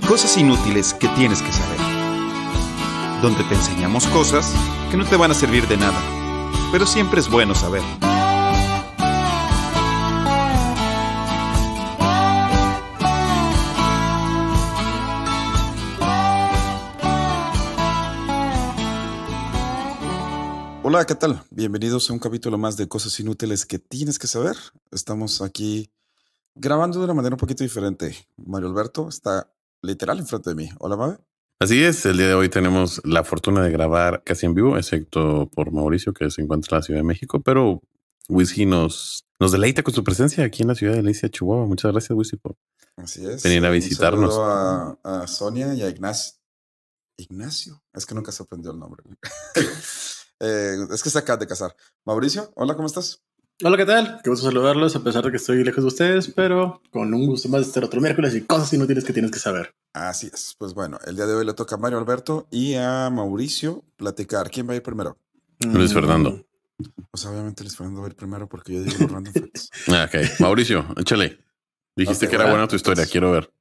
Cosas inútiles que tienes que saber. Donde te enseñamos cosas que no te van a servir de nada, pero siempre es bueno saber. Hola, ¿qué tal? Bienvenidos a un capítulo más de Cosas Inútiles que tienes que saber. Estamos aquí grabando de una manera un poquito diferente. Mario Alberto está literal enfrente de mí. Hola, Mabe. Así es, el día de hoy tenemos la fortuna de grabar casi en vivo, excepto por Mauricio, que se encuentra en la Ciudad de México, pero Whisky nos deleita con su presencia aquí en la ciudad de Alicia, Chihuahua. Muchas gracias, Whisky, por Así es. venir a visitarnos. Un saludo a Sonia y a Ignacio. Ignacio, es que nunca se aprendió el nombre. Es que se acaba de casar. Mauricio, hola, ¿cómo estás? Hola, ¿qué tal? Qué gusto saludarlos, a pesar de que estoy lejos de ustedes, pero con un gusto más de estar otro miércoles y cosas inútiles que tienes que saber. Así es. Pues bueno, el día de hoy le toca a Mario Alberto y a Mauricio platicar. ¿Quién va a ir primero? Luis Fernando. Pues obviamente Luis Fernando va a ir primero porque yo digo los random facts. Ok, Mauricio, échale. Dijiste que era buena tu historia, quiero ver.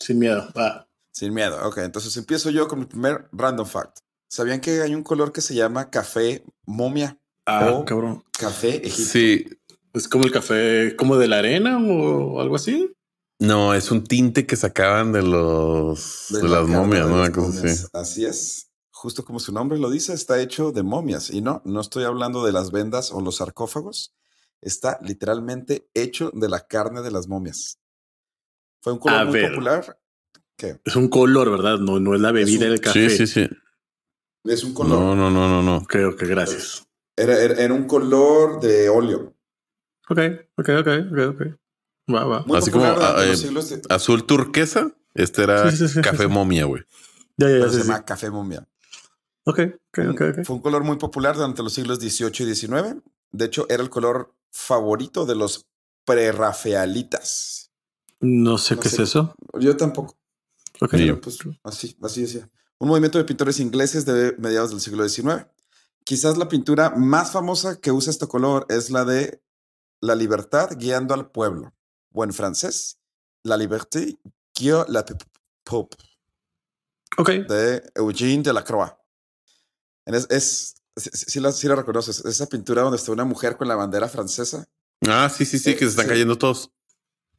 Sin miedo, va. Sin miedo. Ok, entonces empiezo yo con mi primer random fact. ¿Sabían que hay un color que se llama café momia? Cabrón. Café egipcio. Sí. ¿Es como el café, como de la arena o algo así? No, es un tinte que sacaban de las momias, ¿no? Una cosa así. Así es. Justo como su nombre lo dice, está hecho de momias. Y no estoy hablando de las vendas o los sarcófagos. Está literalmente hecho de la carne de las momias. Fue un color muy popular. ¿Qué? Es un color, ¿verdad? No es la bebida del café. Sí. Es un color. No. Creo que gracias. Era un color de óleo. Ok. Va. Muy así como azul turquesa. Este era café momia, güey. Ya. Se llama café momia. Ok. Fue un color muy popular durante los siglos XVIII y XIX. De hecho, era el color favorito de los prerrafaelitas. No sé qué es eso. Yo tampoco. Ok. Pero pues así decía. Un movimiento de pintores ingleses de mediados del siglo XIX. Quizás la pintura más famosa que usa este color es la de La libertad guiando al pueblo. O en francés, La liberté guió la peuple. Ok. De Eugène Delacroix. Sí la reconoces. Esa pintura donde está una mujer con la bandera francesa. Sí, que se están cayendo todos.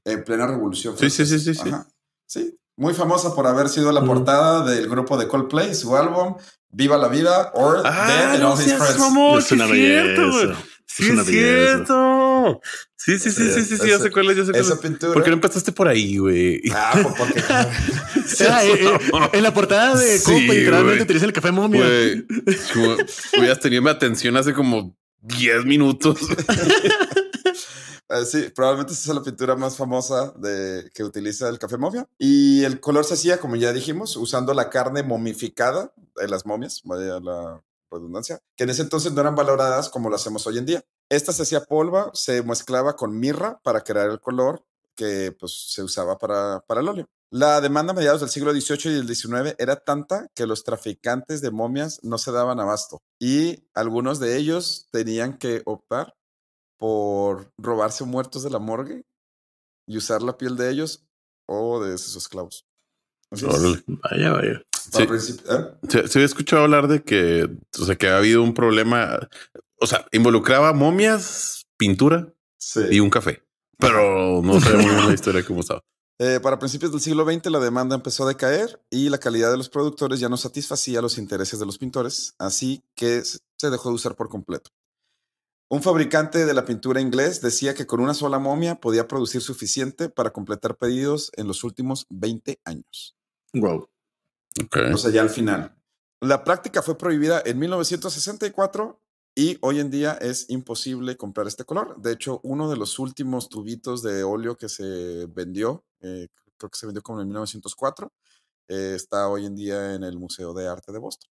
En plena revolución francesa. Sí. Ajá. Sí. Muy famosa por haber sido la portada del grupo de Coldplay, su álbum Viva la Vida or Dead and All His Friends. Es una belleza. Sí, es cierto. Sí, ya sé cuál es. Esa pintura. ¿Por qué no empezaste por ahí, güey? Porque en la portada de Coldplay literalmente utiliza el café momia. Hubieras tenido mi atención hace como 10 minutos. Sí, probablemente esa es la pintura más famosa que utiliza el café momia. Y el color se hacía, como ya dijimos, usando la carne momificada de las momias, vaya la redundancia, que en ese entonces no eran valoradas como lo hacemos hoy en día. Esta se hacía polva, se mezclaba con mirra para crear el color que pues, se usaba para el óleo. La demanda a mediados del siglo XVIII y el XIX era tanta que los traficantes de momias no se daban abasto y algunos de ellos tenían que optar por robarse muertos de la morgue y usar la piel de ellos o de sus esclavos. Vaya. Se había escuchado hablar de que, que ha habido un problema, involucraba momias, pintura y un café, pero no sé muy bien la historia cómo estaba. Para principios del siglo XX la demanda empezó a decaer y la calidad de los productores ya no satisfacía los intereses de los pintores, así que se dejó de usar por completo. Un fabricante de la pintura inglés decía que con una sola momia podía producir suficiente para completar pedidos en los últimos 20 años. Wow. Okay. O sea, ya al final. La práctica fue prohibida en 1964 y hoy en día es imposible comprar este color. De hecho, uno de los últimos tubitos de óleo que se vendió, creo que se vendió como en 1904, está hoy en día en el Museo de Arte de Boston.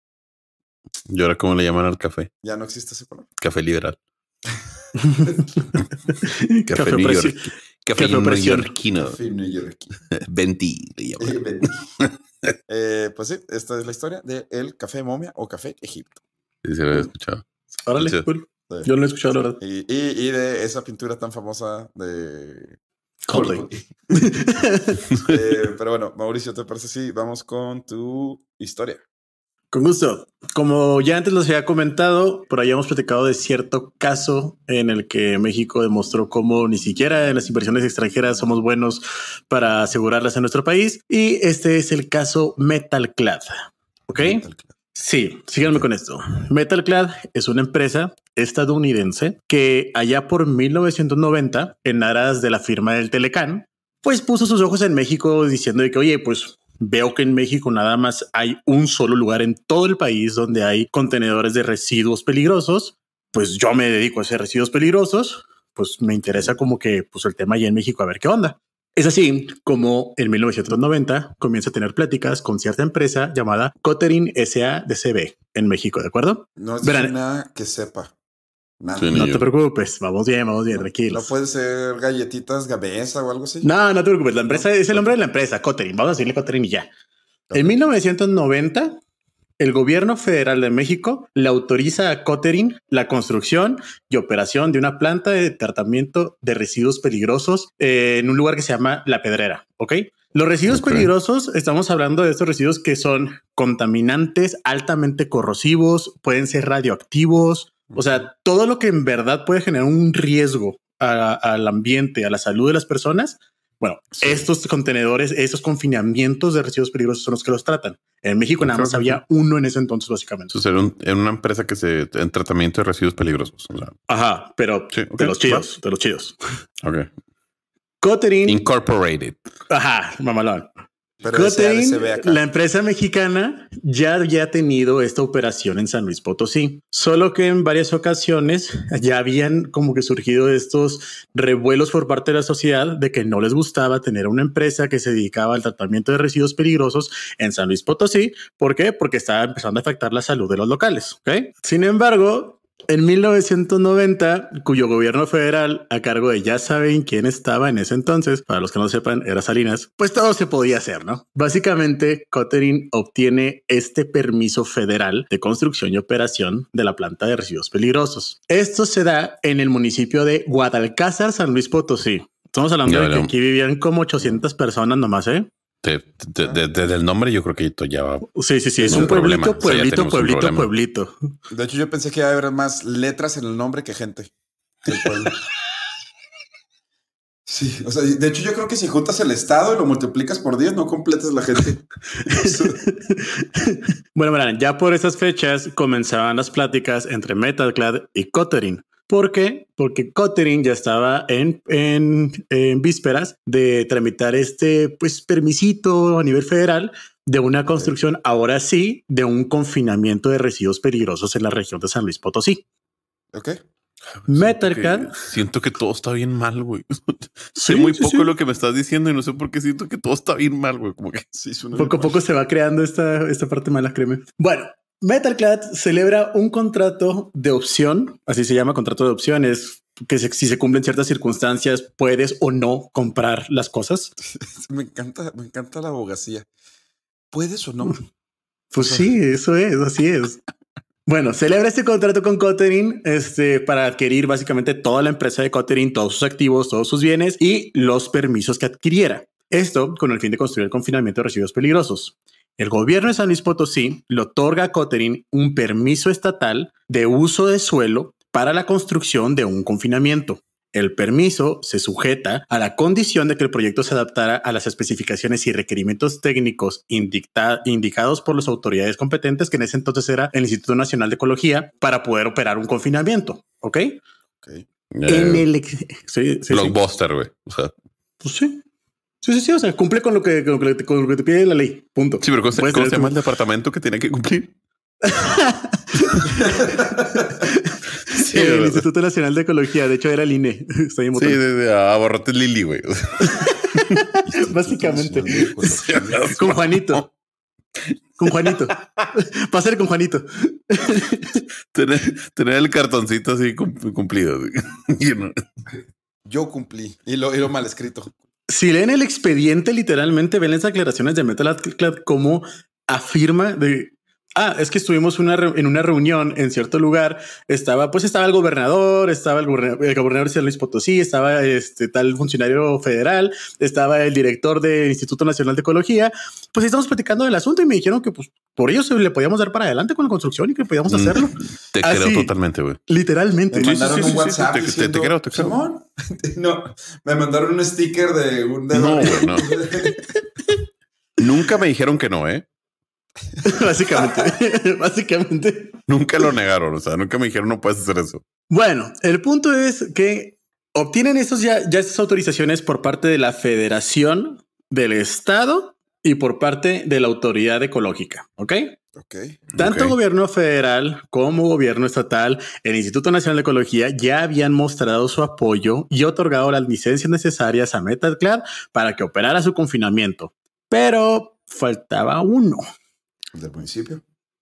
¿Y ahora cómo le llaman al café? Ya no existe ese color. Café liberal. Café neoyorquino. Café neoyorquino. Venti le llaman. Pues sí, esta es la historia del café momia o café Egipto. Sí, se lo he escuchado. Órale, cool. Yo no lo he escuchado, la verdad. Y de esa pintura tan famosa de Coldplay. Pero bueno, Mauricio, ¿te parece? Sí, vamos con tu historia. Con gusto. Como ya antes los había comentado, por ahí hemos platicado de cierto caso en el que México demostró cómo ni siquiera en las inversiones extranjeras somos buenos para asegurarlas en nuestro país. Y este es el caso Metalclad. ¿Ok? Metalclad. Sí, síganme con esto. Metalclad es una empresa estadounidense que allá por 1990, en aras de la firma del Telecán, pues puso sus ojos en México diciendo de que, oye, pues veo que en México nada más hay un solo lugar en todo el país donde hay contenedores de residuos peligrosos. Pues yo me dedico a hacer residuos peligrosos. Pues me interesa como que pues el tema allá en México, a ver qué onda. Es así como en 1990 comienza a tener pláticas con cierta empresa llamada Cottering S.A.D.C.B. en México, ¿de acuerdo? No es Verán, nada que sepa. Nada. Sí, no yo. te preocupes, vamos bien, No tranquilos. puede ser galletitas Gabesa o algo así. No, no te preocupes, la empresa es el nombre de la empresa, Cottering. Vamos a decirle Cottering y ya. En 1990, el gobierno federal de México le autoriza a Cottering la construcción y operación de una planta de tratamiento de residuos peligrosos en un lugar que se llama La Pedrera. ¿Ok? Los residuos peligrosos, estamos hablando de estos residuos que son contaminantes, altamente corrosivos, pueden ser radioactivos. O sea, todo lo que en verdad puede generar un riesgo al ambiente, a la salud de las personas. Bueno, sí. Estos contenedores, esos confinamientos de residuos peligrosos son los que los tratan. En México nada más había uno en ese entonces, básicamente. Eso era una empresa que se en tratamiento de residuos peligrosos. O sea. Ajá, pero sí, okay. de los chidos. Ok. Cottering Incorporated. Ajá, mamalón. Cottering, la empresa mexicana, ya había tenido esta operación en San Luis Potosí, solo que en varias ocasiones ya habían como que surgido estos revuelos por parte de la sociedad de que no les gustaba tener una empresa que se dedicaba al tratamiento de residuos peligrosos en San Luis Potosí. ¿Por qué? Porque estaba empezando a afectar la salud de los locales. ¿Okay? Sin embargo, en 1990, cuyo gobierno federal, a cargo de ya saben quién estaba en ese entonces, para los que no sepan, era Salinas, pues todo se podía hacer, ¿no? Básicamente, Cottering obtiene este permiso federal de construcción y operación de la planta de residuos peligrosos. Esto se da en el municipio de Guadalcázar, San Luis Potosí. Estamos hablando de que aquí vivían como 800 personas nomás, ¿eh? Desde el nombre yo creo que esto ya va. Sí. Es un pueblito. De hecho, yo pensé que iba a haber más letras en el nombre que gente del pueblo. Sí, o sea, de hecho yo creo que si juntas el estado y lo multiplicas por 10, no completas la gente. Bueno, ya por esas fechas comenzaban las pláticas entre Metalclad y Cottering. ¿Por qué? Porque Cottering ya estaba en vísperas de tramitar este permisito a nivel federal de una construcción, ahora sí, de un confinamiento de residuos peligrosos en la región de San Luis Potosí. Ok. Metalclad. Siento que todo está bien mal, güey. Sé muy poco lo que me estás diciendo y no sé por qué siento que todo está bien mal, güey. Como que poco a poco se va creando esta parte mala, créeme. Bueno, Metalclad celebra un contrato de opción, así se llama, contrato de opciones, que si se cumplen ciertas circunstancias puedes o no comprar las cosas. Me encanta la abogacía. ¿Puedes o no? Pues sí, eso es, así es. Bueno, celebra este contrato con Cottering para adquirir básicamente toda la empresa de Cottering, todos sus activos, todos sus bienes y los permisos que adquiriera. Esto con el fin de construir el confinamiento de residuos peligrosos. El gobierno de San Luis Potosí le otorga a Cottering un permiso estatal de uso de suelo para la construcción de un confinamiento. El permiso se sujeta a la condición de que el proyecto se adaptara a las especificaciones y requerimientos técnicos indicados por las autoridades competentes, que en ese entonces era el Instituto Nacional de Ecología, para poder operar un confinamiento. ¿Ok? Blockbuster, güey. O sea. Pues sí. Sí, o sea, cumple con lo que te pide la ley, punto. Sí, pero ¿cómo se llama el departamento que tiene que cumplir? Sí, el Instituto Nacional de Ecología, de hecho era el INE. Estoy en sí, de aborrotes Lili, güey. Básicamente. Con Juanito. Va a ser con Juanito. Tener el cartoncito así cumplido. Yo cumplí y lo mal escrito. Si leen el expediente, literalmente ven las aclaraciones de Metalclad como afirma de Es que estuvimos en una reunión en cierto lugar. Estaba el gobernador, estaba el gobernador de San Luis Potosí, estaba tal funcionario federal, estaba el director del Instituto Nacional de Ecología. Pues estamos platicando del asunto y me dijeron que pues por ello le podíamos dar para adelante con la construcción y que podíamos hacerlo. Te creo totalmente, güey. Literalmente. Me mandaron un WhatsApp. Te creo. Simón. No, me mandaron un sticker de un dedo. No, güey, no. Nunca me dijeron que no, Básicamente. Nunca lo negaron. O sea, nunca me dijeron no puedes hacer eso. Bueno, el punto es que obtienen estas autorizaciones por parte de la Federación, del Estado y por parte de la Autoridad Ecológica. ¿Ok? Tanto gobierno federal como gobierno estatal, el Instituto Nacional de Ecología ya habían mostrado su apoyo y otorgado las licencias necesarias a MetalClad para que operara su confinamiento. Pero faltaba uno. ¿Del municipio?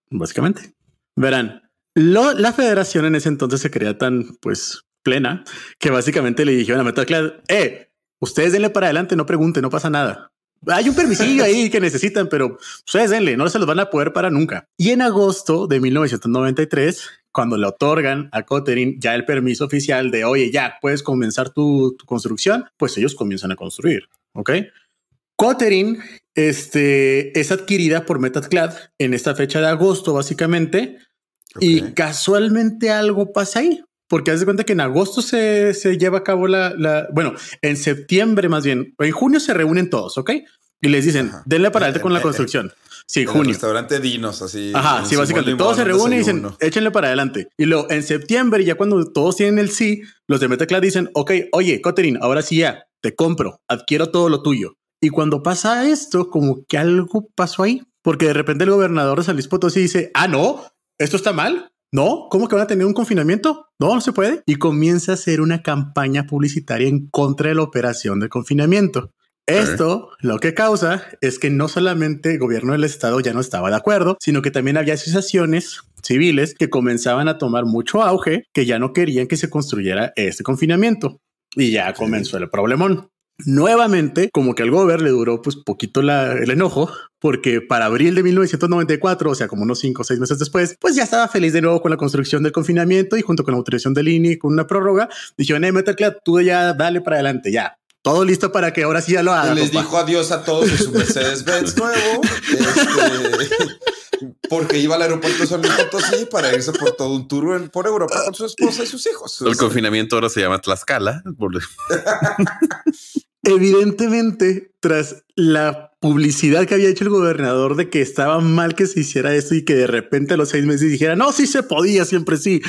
Básicamente. Verán, la federación en ese entonces se creía tan, pues, plena que básicamente le dijeron a MetalClad, ustedes denle para adelante, no pregunten, no pasa nada. Hay un permisillo ahí que necesitan, pero ustedes denle, no se los van a poder para nunca. Y en agosto de 1993, cuando le otorgan a Kotelin ya el permiso oficial de, oye, ya puedes comenzar tu construcción, pues ellos comienzan a construir. ¿Ok? Kotelin es adquirida por MetalClad en esta fecha de agosto, básicamente. Y casualmente algo pasa ahí, porque haz de cuenta que en agosto se lleva a cabo bueno, en septiembre más bien, en junio se reúnen todos, ¿ok? Y les dicen, denle para adelante con la construcción. Sí, junio. El restaurante Dinos, así. Ajá, sí, básicamente todos se reúnen y dicen, échenle para adelante. Y luego en septiembre, ya cuando todos tienen el sí, los de MetalClad dicen, ok, oye, Kotelin, ahora sí ya, te compro, adquiero todo lo tuyo. Y cuando pasa esto, como que algo pasó ahí, porque de repente el gobernador de San Luis Potosí dice, no, esto está mal. No, ¿cómo que van a tener un confinamiento? No se puede. Y comienza a hacer una campaña publicitaria en contra de la operación de confinamiento. Esto lo que causa es que no solamente el gobierno del estado ya no estaba de acuerdo, sino que también había asociaciones civiles que comenzaban a tomar mucho auge, que ya no querían que se construyera este confinamiento. Y ya comenzó el problemón. Nuevamente, como que al gobierno le duró pues poquito el enojo, porque para abril de 1994, o sea, como unos 5 o 6 meses después, pues ya estaba feliz de nuevo con la construcción del confinamiento y junto con la autorización del INE con una prórroga, dijeron, MetalClad, tú ya dale para adelante, ya. Todo listo para que ahora sí ya lo haga. Y les dijo adiós a todos en su Mercedes-Benz nuevo, porque iba al aeropuerto de San Luis Potosí para irse por todo un tour por Europa con su esposa y sus hijos. El confinamiento ahora se llama Tlaxcala. Evidentemente, tras la publicidad que había hecho el gobernador de que estaba mal que se hiciera esto y que de repente a los 6 meses dijera, no, sí se podía, siempre sí,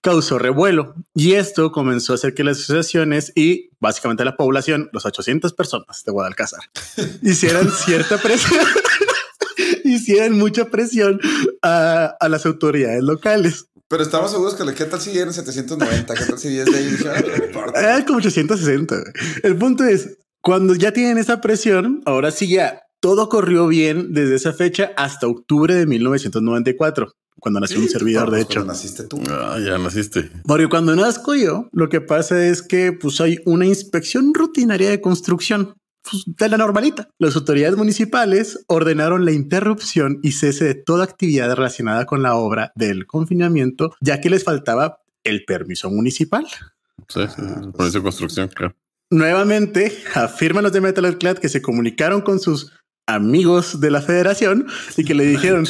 causó revuelo. Y esto comenzó a hacer que las asociaciones y básicamente la población, los 800 personas de Guadalcázar, hicieran cierta presión, hicieran mucha presión a las autoridades locales. Pero estamos seguros que ¿qué tal si eran 790? ¿Qué tal si 10 de ahí? Como 860. El punto es, cuando ya tienen esa presión, ahora sí ya todo corrió bien desde esa fecha hasta octubre de 1994, cuando nació un servidor, de hecho. Naciste tú. Ya naciste. Porque cuando nazco yo, lo que pasa es que pues hay una inspección rutinaria de construcción. De la normalita. Las autoridades municipales ordenaron la interrupción y cese de toda actividad relacionada con la obra del confinamiento, ya que les faltaba el permiso municipal. Sí, permiso de construcción, claro. Nuevamente afirman los de MetalClad que se comunicaron con sus amigos de la federación y que le dijeron,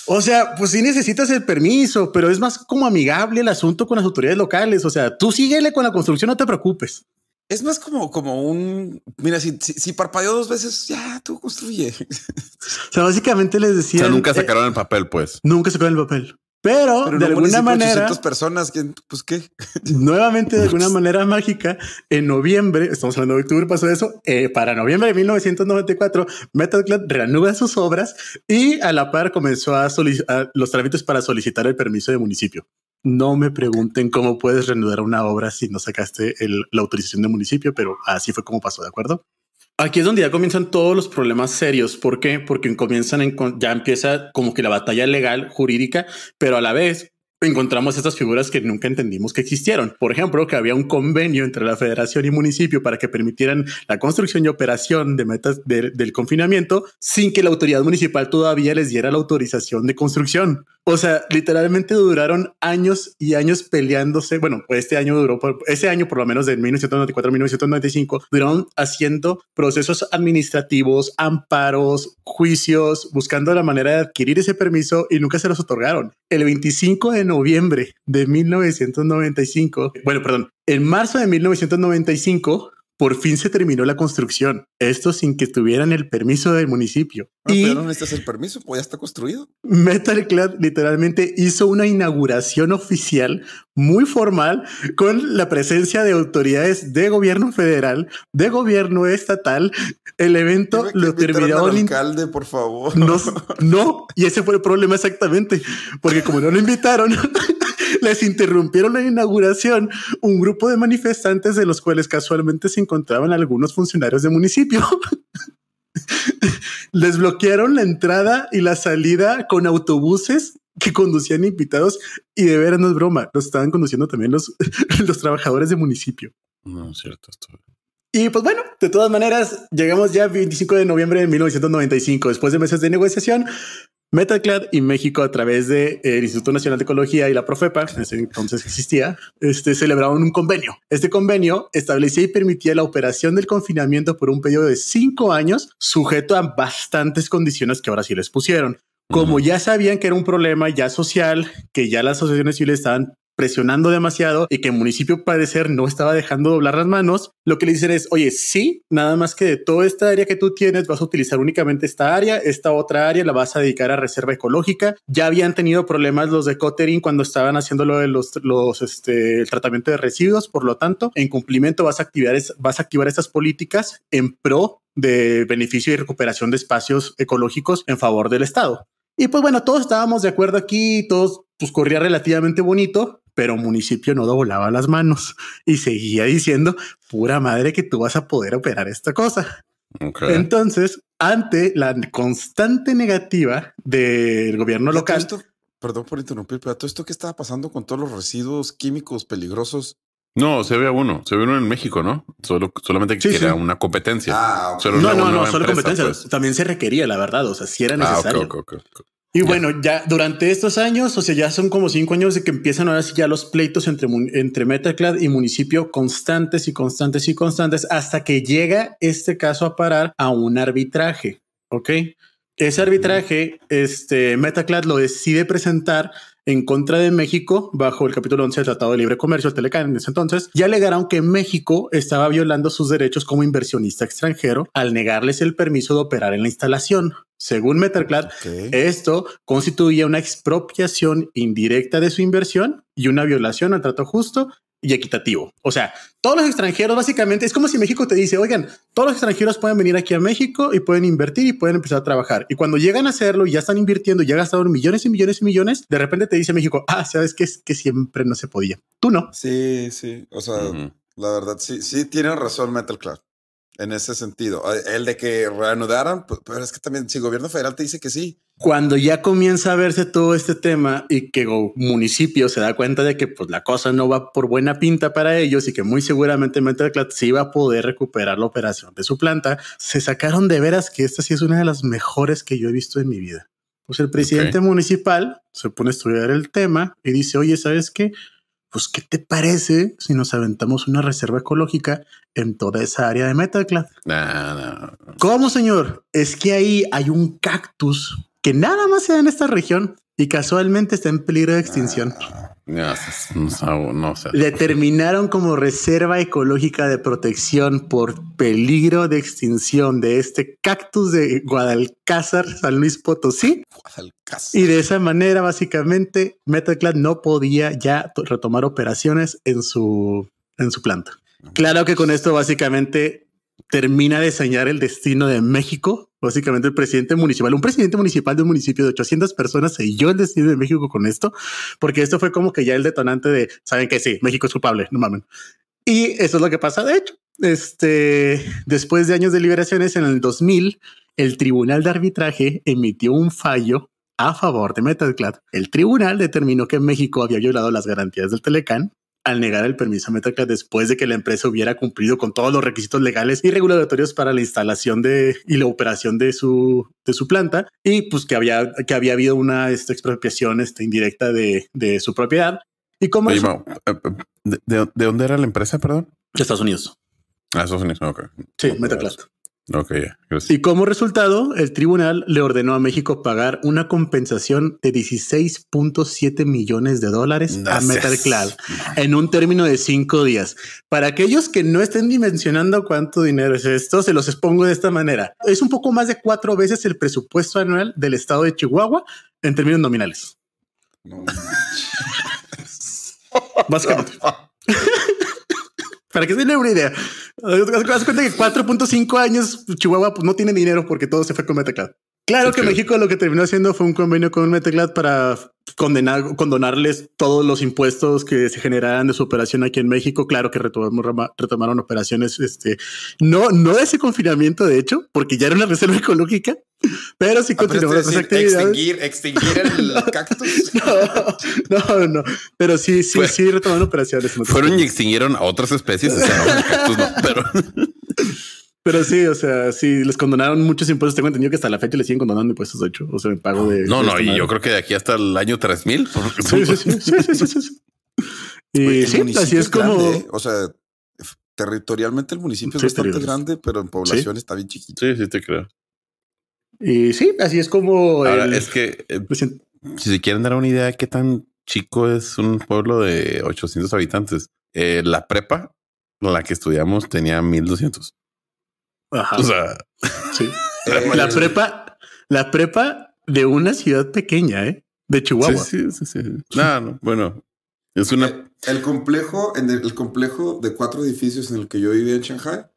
o sea, pues sí necesitas el permiso, pero es más como amigable el asunto con las autoridades locales. O sea, tú síguele con la construcción, no te preocupes. Es más como un... Mira, si parpadeó 2 veces, ya, tú construye. O sea, básicamente les decían... O sea, nunca sacaron el papel, pues. Nunca sacaron el papel. Pero de alguna manera... 800 personas, pues, ¿qué? Nuevamente, de alguna manera mágica, en noviembre, estamos hablando de octubre, pasó eso, para noviembre de 1994, MetalClad reanuda sus obras y a la par comenzó a solicitar los trámites para solicitar el permiso de municipio. No me pregunten cómo puedes reanudar una obra si no sacaste la autorización de municipio, pero así fue como pasó, ¿de acuerdo? Aquí es donde ya comienzan todos los problemas serios. ¿Por qué? Porque ya empieza como que la batalla legal, jurídica, pero a la vez encontramos estas figuras que nunca entendimos que existieron. Por ejemplo, que había un convenio entre la federación y municipio para que permitieran la construcción y operación de metas del confinamiento sin que la autoridad municipal todavía les diera la autorización de construcción. O sea, literalmente duraron años y años peleándose. Bueno, ese año por lo menos de 1994 a 1995, duraron haciendo procesos administrativos, amparos, juicios, buscando la manera de adquirir ese permiso y nunca se los otorgaron. El 25 de noviembre de 1995, en marzo de 1995, por fin se terminó la construcción. Esto sin que tuvieran el permiso del municipio. Pero no necesitas el permiso, pues ya está construido. Metalclad literalmente hizo una inauguración oficial muy formal con la presencia de autoridades de gobierno federal, de gobierno estatal. El evento lo terminó el alcalde, por favor. No, y ese fue el problema exactamente, porque como no lo invitaron, les interrumpieron la inauguración un grupo de manifestantes de los cuales casualmente se encontraban algunos funcionarios del municipio. Les bloquearon la entrada y la salida con autobuses que conducían invitados y de veras no es broma, los estaban conduciendo también los trabajadores del municipio. No es cierto esto. Y pues bueno, de todas maneras, llegamos ya 25 de noviembre de 1995, después de meses de negociación. Metalclad y México, a través del Instituto Nacional de Ecología y la Profepa, en ese entonces existía, celebraron un convenio. Este convenio establecía y permitía la operación del confinamiento por un periodo de 5 años, sujeto a bastantes condiciones que ahora sí les pusieron. Como ya sabían que era un problema ya social, que ya las asociaciones civiles estaban presionando demasiado y que el municipio, parecer, no estaba dejando doblar las manos, lo que le dicen es, oye, sí, nada más que de toda esta área que tú tienes vas a utilizar únicamente esta área, esta otra área la vas a dedicar a reserva ecológica. Ya habían tenido problemas los de Cottering cuando estaban haciendo lo de el tratamiento de residuos, por lo tanto, en cumplimiento vas a activar estas políticas en pro de beneficio y recuperación de espacios ecológicos en favor del Estado. Y pues bueno, todos estábamos de acuerdo aquí, todos pues corría relativamente bonito, pero municipio no doblaba las manos y seguía diciendo, pura madre que tú vas a poder operar esta cosa. Okay. Entonces, ante la constante negativa del gobierno local... Perdón por interrumpir, pero todo esto que estaba pasando con todos los residuos químicos peligrosos. No, se ve uno en México, ¿no? Solamente que era una competencia. No, solo competencia. Pues. También se requería, la verdad. O sea, sí era necesario. Okay. Y bueno, ya durante estos años, o sea, ya son como 5 años de que empiezan ahora sí ya los pleitos entre Metalclad y municipio constantes hasta que llega este caso a parar a un arbitraje. Ok. Ese arbitraje, Metalclad lo decide presentar en contra de México bajo el capítulo 11 del Tratado de Libre Comercio, el Telecan, en ese entonces, y alegaron que México estaba violando sus derechos como inversionista extranjero al negarles el permiso de operar en la instalación. Según Metalclad, esto constituía una expropiación indirecta de su inversión y una violación al trato justo y equitativo. O sea, todos los extranjeros básicamente es como si México te dice, oigan, todos los extranjeros pueden venir aquí a México y pueden invertir y pueden empezar a trabajar. Y cuando llegan a hacerlo y ya están invirtiendo, ya gastaron millones y millones y millones, de repente te dice México, sabes que es que siempre no se podía. Tú no. Sí. O sea, la verdad, sí tienen razón Metalclad en ese sentido. El de que reanudaran, pero es que también si el gobierno federal te dice que sí. Cuando ya comienza a verse todo este tema y que el municipio se da cuenta de que pues la cosa no va por buena pinta para ellos y que muy seguramente Metalclad sí iba a poder recuperar la operación de su planta, se sacaron de veras que esta sí es una de las mejores que yo he visto en mi vida. Pues el presidente municipal se pone a estudiar el tema y dice, oye, ¿sabes qué? Pues, ¿qué te parece si nos aventamos una reserva ecológica en toda esa área de Metalclad? No. ¿Cómo, señor? Es que ahí hay un cactus que nada más se da en esta región y casualmente está en peligro de extinción. No sé. Determinaron como reserva ecológica de protección por peligro de extinción de este cactus de Guadalcázar, San Luis Potosí. Y de esa manera, básicamente, Metalclad no podía ya retomar operaciones en su planta. Claro que con esto, básicamente, termina de señalar el destino de México. Básicamente un presidente municipal de un municipio de 800 personas selló el destino de México con esto, porque esto fue como que ya el detonante de, saben que sí, México es culpable, no mamen. Y eso es lo que pasa. De hecho, después de años de liberaciones en el 2000, el Tribunal de Arbitraje emitió un fallo a favor de Metalclad. El tribunal determinó que México había violado las garantías del Telecán al negar el permiso a Metalclad después de que la empresa hubiera cumplido con todos los requisitos legales y regulatorios para la instalación y la operación de su planta, y pues que había habido una expropiación indirecta de su propiedad. ¿Y cómo? Oye, ¿de dónde era la empresa, perdón? De Estados Unidos. Estados Unidos, ok. Sí, Metalclad. Ok, gracias. Y como resultado, el tribunal le ordenó a México pagar una compensación de $16.7 millones a Metalclad en un término de 5 días. Para aquellos que no estén dimensionando cuánto dinero es esto, se los expongo de esta manera. Es un poco más de 4 veces el presupuesto anual del estado de Chihuahua en términos nominales. No. Básicamente. Para que se den una idea, haz cuenta que 4.5 años Chihuahua pues, no tiene dinero porque todo se fue con Metalclad. Claro que México lo que terminó haciendo fue un convenio con Metalclad para condonarles todos los impuestos que se generaran de su operación aquí en México. Claro que retomaron operaciones, no de ese confinamiento, de hecho, porque ya era una reserva ecológica, pero sí continuaron con esa actividad. Extinguir el cactus. No, pero sí retomaron operaciones. Fueron y extinguieron a otras especies, o sea, no, el cactus no, pero... Pero sí, o sea, sí, les condonaron muchos impuestos. Tengo entendido que hasta la fecha les siguen condonando impuestos, de hecho. O sea, me pago de... y yo creo que de aquí hasta el año 3000. Sí. Y sí, así es como... Grande, o sea, territorialmente el municipio es bastante grande, pero en población está bien chiquito. Sí, te creo. Y sí, así es como... Ahora, es que si se quieren dar una idea de qué tan chico es un pueblo de 800 habitantes, la prepa, la que estudiamos, tenía 1200. Ajá. O sea, sí. La prepa de una ciudad pequeña, de Chihuahua. Sí. No, bueno, es una. El complejo de 4 edificios en el que yo vivía en Shanghai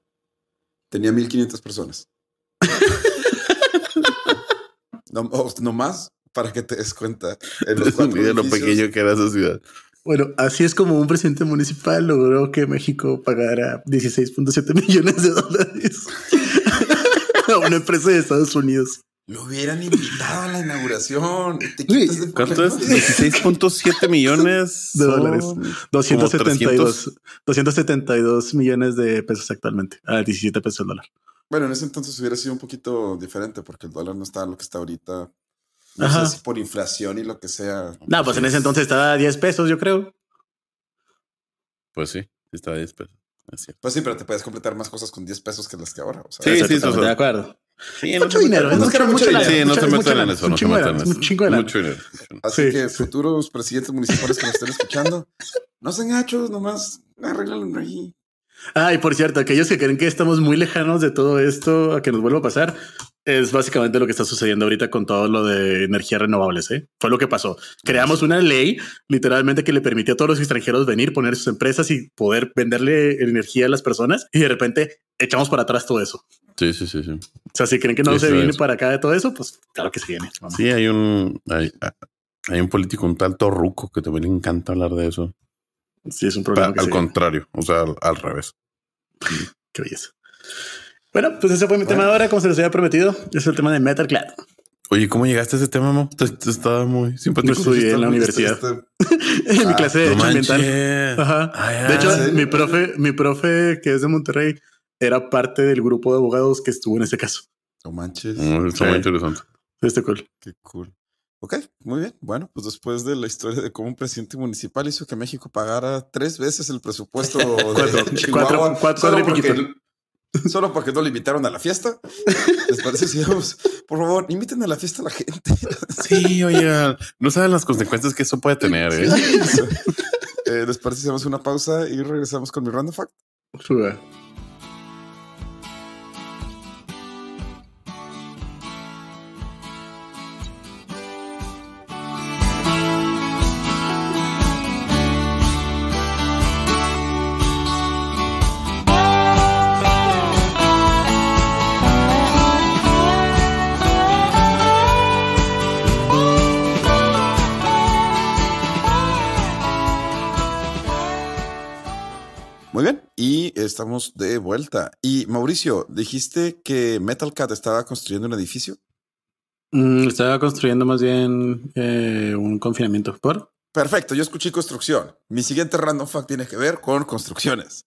tenía 1500 personas. no más para que te des cuenta. En los 4 de lo pequeño que era esa ciudad. Bueno, así es como un presidente municipal logró que México pagara $16.7 millones a una empresa de Estados Unidos. Lo hubieran invitado a la inauguración. ¿Cuánto es? 16.7 millones de dólares. 272 millones de pesos actualmente. A 17 pesos el dólar. Bueno, en ese entonces hubiera sido un poquito diferente porque el dólar no está a lo que está ahorita. No sé si por inflación y lo que sea. No, pues en ese entonces estaba a 10 pesos, yo creo. Pues sí, estaba a 10 pesos. Pues sí, pero te puedes completar más cosas con 10 pesos que las que ahora. O sea, sí, de acuerdo. Sí, mucho dinero. No se metan en eso. Mucho dinero. Así que futuros presidentes municipales que nos estén escuchando, no sean gachos, nomás arréglenlo ahí. Y por cierto, aquellos que creen que estamos muy lejanos de todo esto a que nos vuelva a pasar, es básicamente lo que está sucediendo ahorita con todo lo de energías renovables. Fue lo que pasó. Creamos una ley literalmente que le permitió a todos los extranjeros venir, poner sus empresas y poder venderle energía a las personas. Y de repente echamos para atrás todo eso. Sí. O sea, si creen que no se viene para acá de todo eso, pues claro que se viene. Vamos. Sí, hay un político, un tal Torruco, que también le encanta hablar de eso. Sí, es un problema. Al contrario, o sea, al revés. Qué belleza. Bueno, pues ese fue mi tema de ahora, como se les había prometido. Es el tema de Metalclad. Oye, ¿cómo llegaste a ese tema, Mo? Estaba muy simpático. Yo estudié en la universidad. En mi clase de Derecho Ambiental. De hecho, mi profe, que es de Monterrey, era parte del grupo de abogados que estuvo en ese caso. No manches. Está muy interesante. Cool. Qué cool. Ok, muy bien. Bueno, pues después de la historia de cómo un presidente municipal hizo que México pagara 3 veces el presupuesto de Chihuahua, solo porque no le invitaron a la fiesta. ¿Les parece si vamos? Por favor, inviten a la fiesta a la gente. Sí, oigan, no saben las consecuencias que eso puede tener. ¿Les parece si hacemos una pausa y regresamos con mi random fact? Sure. Muy bien, y estamos de vuelta. Y Mauricio, dijiste que Metalclad estaba construyendo un edificio. Estaba construyendo más bien un confinamiento. ¿Por? Perfecto, yo escuché construcción. Mi siguiente random fact tiene que ver con construcciones.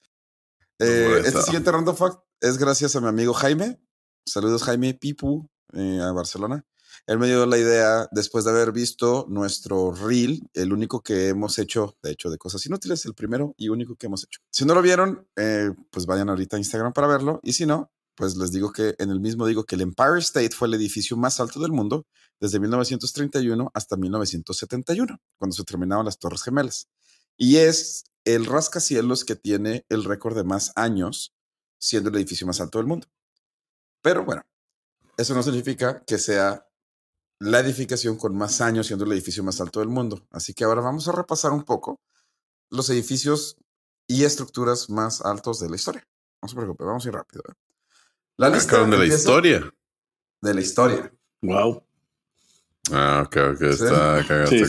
Este siguiente random fact es gracias a mi amigo Jaime. Saludos, Jaime Pipu, a Barcelona. Él me dio la idea después de haber visto nuestro reel, el único que hemos hecho, de hecho, de cosas inútiles, el primero y único que hemos hecho. Si no lo vieron, pues vayan ahorita a Instagram para verlo. Y si no, pues les digo que en el mismo digo que el Empire State fue el edificio más alto del mundo desde 1931 hasta 1971, cuando se terminaban las Torres Gemelas. Y es el rascacielos que tiene el récord de más años siendo el edificio más alto del mundo. Pero bueno, eso no significa que sea la edificación con más años siendo el edificio más alto del mundo. Así que ahora vamos a repasar un poco los edificios y estructuras más altos de la historia. No se preocupe, vamos a ir rápido. La lista de la historia. De la historia. Wow. Ah, ok. Está cagado. Sí.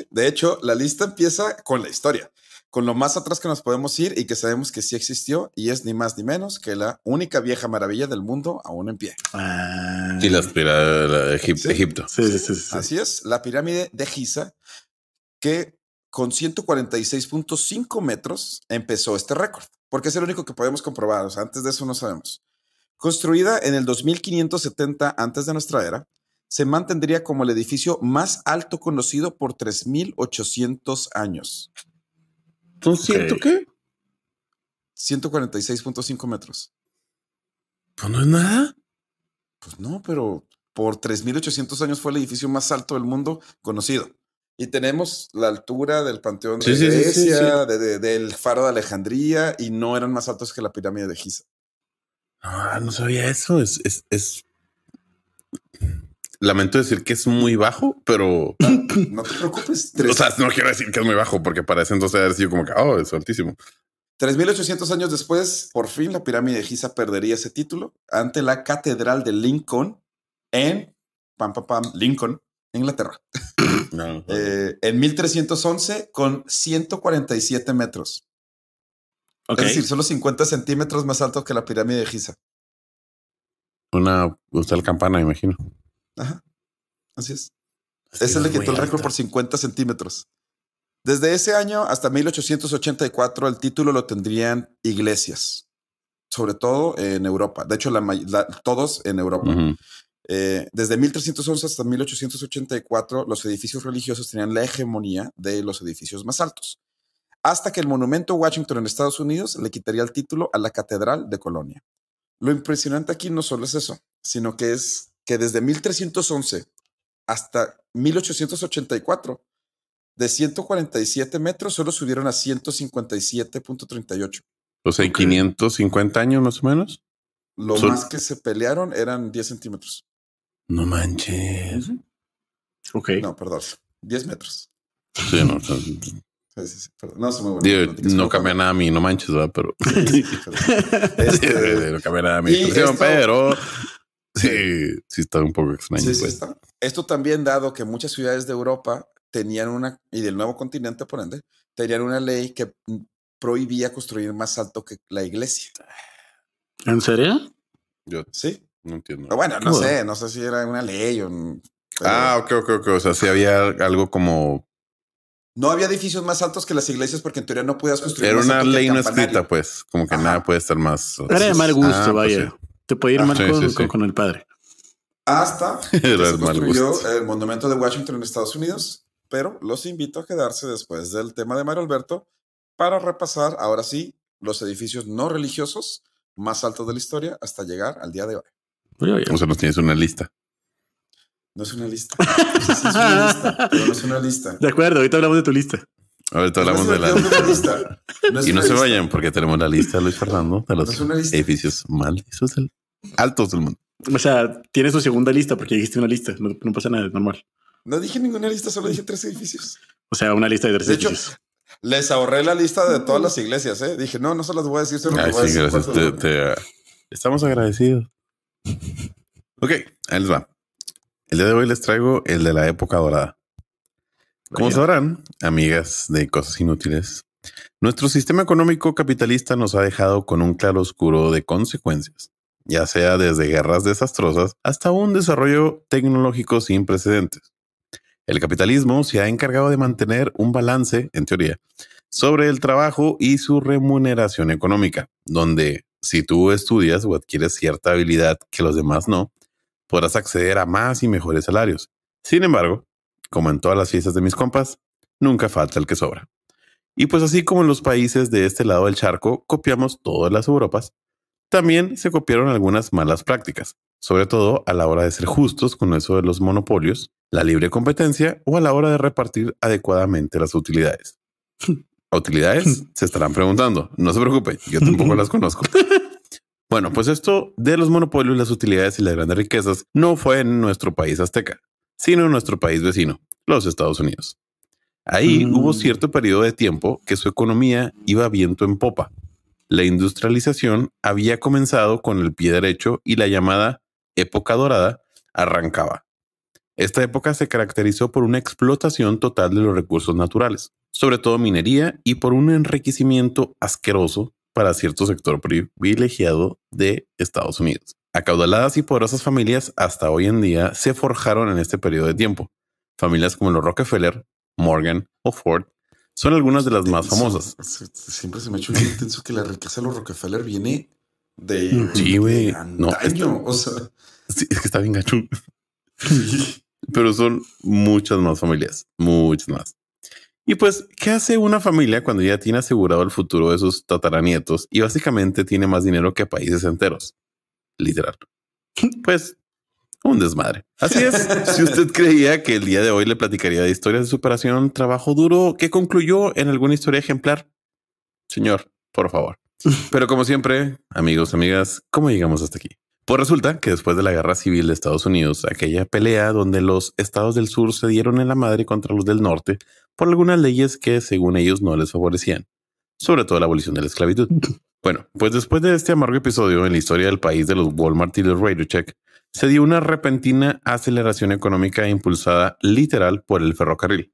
De hecho, la lista empieza con la historia, con lo más atrás que nos podemos ir y que sabemos que sí existió y es ni más ni menos que la única vieja maravilla del mundo aún en pie. Y las pirámides de Egipto. Sí. Así es, la pirámide de Giza, que con 146.5 metros empezó este récord, porque es el único que podemos comprobar. O sea, antes de eso no sabemos. Construida en el 2570 antes de nuestra era, se mantendría como el edificio más alto conocido por 3.800 años. ¿Son ciento qué? 146.5 metros. Pues no es nada. Pues no, pero por 3.800 años fue el edificio más alto del mundo conocido. Y tenemos la altura del Panteón de Grecia, del Faro de Alejandría, y no eran más altos que la pirámide de Giza. No sabía eso. Es... Lamento decir que es muy bajo, pero... No te preocupes. O sea, no quiero decir que es muy bajo, porque para ese entonces ha sido como que, es altísimo. 3.800 años después, por fin la pirámide de Giza perdería ese título ante la Catedral de Lincoln en Lincoln, Inglaterra. En 1311 con 147 metros. Okay. Es decir, solo 50 centímetros más alto que la pirámide de Giza. Una campana, imagino. Ajá, así es. Ese le quitó el récord por 50 centímetros. Desde ese año hasta 1884 el título lo tendrían iglesias, sobre todo en Europa. De hecho, todos en Europa. Uh-huh. Desde 1311 hasta 1884 los edificios religiosos tenían la hegemonía de los edificios más altos, hasta que el monumento Washington en Estados Unidos le quitaría el título a la Catedral de Colonia. Lo impresionante aquí no solo es eso, sino que es que desde 1311 hasta 1884, de 147 metros solo subieron a 157.38. O sea, 550 años más o menos. Lo más que se pelearon eran 10 centímetros. No manches. Uh-huh. Ok. No, perdón. 10 metros. Sí, no. Sí. Perdón. No, muy bueno. No cambia nada a mí, no manches, ¿verdad? Pero... no cambia nada a mí. Pero... Sí, está un poco extraño. Sí, está. Esto también dado que muchas ciudades de Europa tenían y del nuevo continente, por ende, tenían una ley que prohibía construir más alto que la iglesia. ¿En serio? Yo sí. No entiendo. Pero bueno, no sé si era una ley o... Ok. O sea, si había algo como... No había edificios más altos que las iglesias porque en teoría no podías construir. Era una ley no escrita, pues. Como que nada puede estar más... Era de mal gusto, vaya. Pues sí. Te puede ir mal con el padre. Hasta que se construyó el monumento de Washington en Estados Unidos, pero los invito a quedarse después del tema de Mario Alberto para repasar, ahora sí, los edificios no religiosos más altos de la historia hasta llegar al día de hoy. O sea, nos tienes una lista. No es una lista. Sí, es una lista, pero no es una lista. De acuerdo, ahorita hablamos de tu lista. Ahorita hablamos de la lista. Y no se vayan porque tenemos la lista de Luis Fernando de los edificios más altos del mundo. O sea, tienes tu segunda lista porque dijiste una lista. No pasa nada, es normal. No dije ninguna lista, solo dije 3 edificios. O sea, una lista de 3 edificios. De hecho, les ahorré la lista de todas las iglesias. Dije, no se las voy a decir. Solo voy a decir gracias. Estamos agradecidos. Ok, ahí les va. El día de hoy les traigo el de la época dorada. Como sabrán, amigas de cosas inútiles, nuestro sistema económico capitalista nos ha dejado con un claro oscuro de consecuencias. ya sea desde guerras desastrosas hasta un desarrollo tecnológico sin precedentes. El capitalismo se ha encargado de mantener un balance, en teoría, sobre el trabajo y su remuneración económica, donde si tú estudias o adquieres cierta habilidad que los demás no, podrás acceder a más y mejores salarios. Sin embargo, como en todas las fiestas de mis compas, nunca falta el que sobra. Y pues así como en los países de este lado del charco copiamos todas las Europas, también se copiaron algunas malas prácticas, sobre todo a la hora de ser justos con eso de los monopolios, la libre competencia o a la hora de repartir adecuadamente las utilidades. ¿Utilidades? Se estarán preguntando. No se preocupe, yo tampoco las conozco. Bueno, pues esto de los monopolios, las utilidades y las grandes riquezas no fue en nuestro país azteca, sino en nuestro país vecino, los Estados Unidos. Ahí hubo cierto periodo de tiempo que su economía iba viento en popa. La industrialización había comenzado con el pie derecho y la llamada época dorada arrancaba. Esta época se caracterizó por una explotación total de los recursos naturales, sobre todo minería, y por un enriquecimiento asqueroso para cierto sector privilegiado de Estados Unidos. Acaudaladas y poderosas familias hasta hoy en día se forjaron en este periodo de tiempo. Familias como los Rockefeller, Morgan o Ford son algunas de las más famosas. Siempre se me ha hecho muy intenso que la riqueza de los Rockefeller viene de... Sí, güey. No, o sea... Sí, es que está bien gacho. Pero son muchas más familias, muchas más. Y pues, ¿qué hace una familia cuando ya tiene asegurado el futuro de sus tataranietos y básicamente tiene más dinero que países enteros? Literal. Pues, un desmadre. Así es. Si usted creía que el día de hoy le platicaría de historias de superación, trabajo duro que concluyó en alguna historia ejemplar, señor, por favor. Pero como siempre, amigos, amigas, ¿cómo llegamos hasta aquí? Pues resulta que después de la Guerra Civil de Estados Unidos, aquella pelea donde los estados del sur se dieron en la madre contra los del norte por algunas leyes que según ellos no les favorecían, sobre todo la abolición de la esclavitud. Bueno, pues después de este amargo episodio en la historia del país de los Walmart y los RadioCheck, se dio una repentina aceleración económica impulsada literal por el ferrocarril,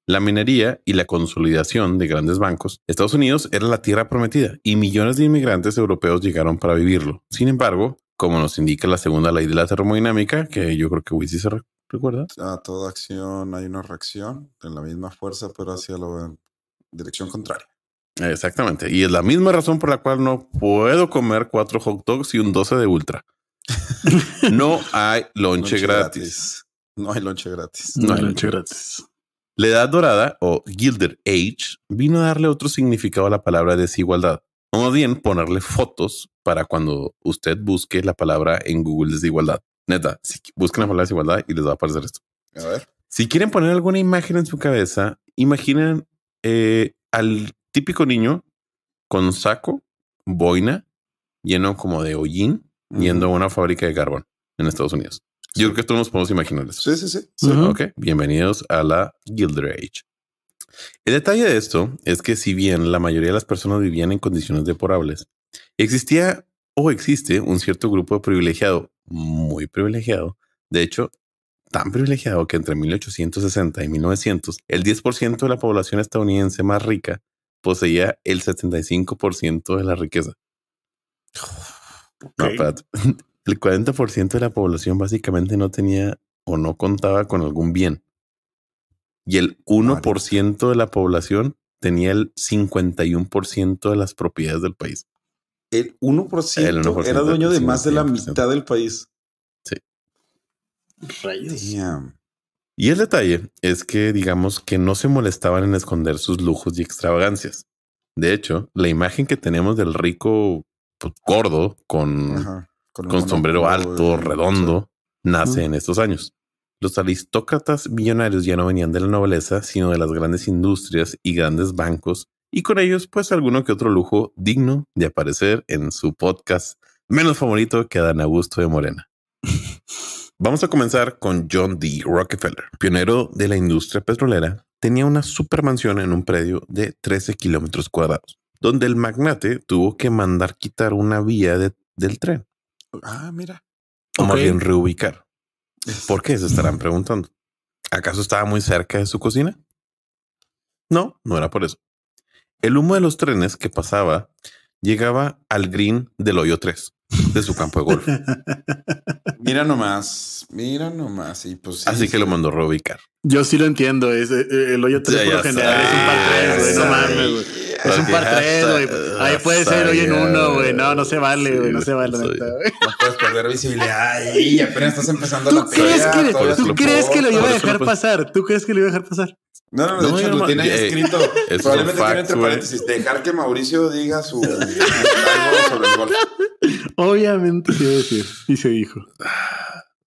la minería y la consolidación de grandes bancos. Estados Unidos era la tierra prometida y millones de inmigrantes europeos llegaron para vivirlo. Sin embargo, como nos indica la segunda ley de la termodinámica, que yo creo que Wizzy se recuerda. A toda acción hay una reacción en la misma fuerza, pero hacia la dirección contraria. Exactamente. Y es la misma razón por la cual no puedo comer 4 hot dogs y un 12 de ultra. No hay lonche gratis. No hay lonche gratis. No hay lonche gratis. La Edad Dorada o Gilded Age vino a darle otro significado a la palabra desigualdad. O más bien ponerle fotos para cuando usted busque la palabra en Google desigualdad. Neta, si busquen la palabra desigualdad y les va a aparecer esto. A ver. Si quieren poner alguna imagen en su cabeza, imaginen al típico niño con saco, boina, lleno como de hollín, yendo a una fábrica de carbón en Estados Unidos. Yo creo que todos nos podemos imaginar eso. Sí. Ok, bienvenidos a la Gilded Age. El detalle de esto es que si bien la mayoría de las personas vivían en condiciones deplorables, existía o existe un cierto grupo privilegiado, muy privilegiado, de hecho, tan privilegiado que entre 1860 y 1900, el 10% de la población estadounidense más rica poseía el 75% de la riqueza. Okay. No, espérate. El 40% de la población básicamente no tenía o no contaba con algún bien. Y el 1% de la población tenía el 51% de las propiedades del país. El 1%, era dueño de más de la mitad del país. Sí. Rayos. Damn. Y el detalle es que digamos que no se molestaban en esconder sus lujos y extravagancias. De hecho, la imagen que tenemos del rico gordo con sombrero alto, redondo, nace en estos años. Los aristócratas millonarios ya no venían de la nobleza, sino de las grandes industrias y grandes bancos, y con ellos, pues, alguno que otro lujo digno de aparecer en su podcast menos favorito que Adán Augusto de Morena. Vamos a comenzar con John D. Rockefeller, pionero de la industria petrolera. Tenía una supermansión en un predio de 13 kilómetros cuadrados, donde el magnate tuvo que mandar quitar una vía del tren. Ah, mira. O más bien reubicar. ¿Por qué? Se estarán preguntando. ¿Acaso estaba muy cerca de su cocina? No, no era por eso. El humo de los trenes que pasaba llegaba al green del hoyo 3. de su campo de golf. Mira nomás. Y pues, sí, así que lo mandó a reubicar. Yo sí lo entiendo. El hoyo 3 por lo general es un par 3, güey. No mames, güey. Es un par 3, güey. Ahí puede ser hoy en 1, güey. No se vale, güey. No se vale, neta, güey. No puedes perder visibilidad. Ay, apenas estás empezando la pelea. ¿Tú crees que lo iba a dejar pasar? ¿Tú crees que lo iba a dejar pasar? No, de hecho lo tiene ahí escrito. Probablemente tiene entre paréntesis dejar que Mauricio diga algo sobre el golf. Obviamente se iba a decir. Y se dijo.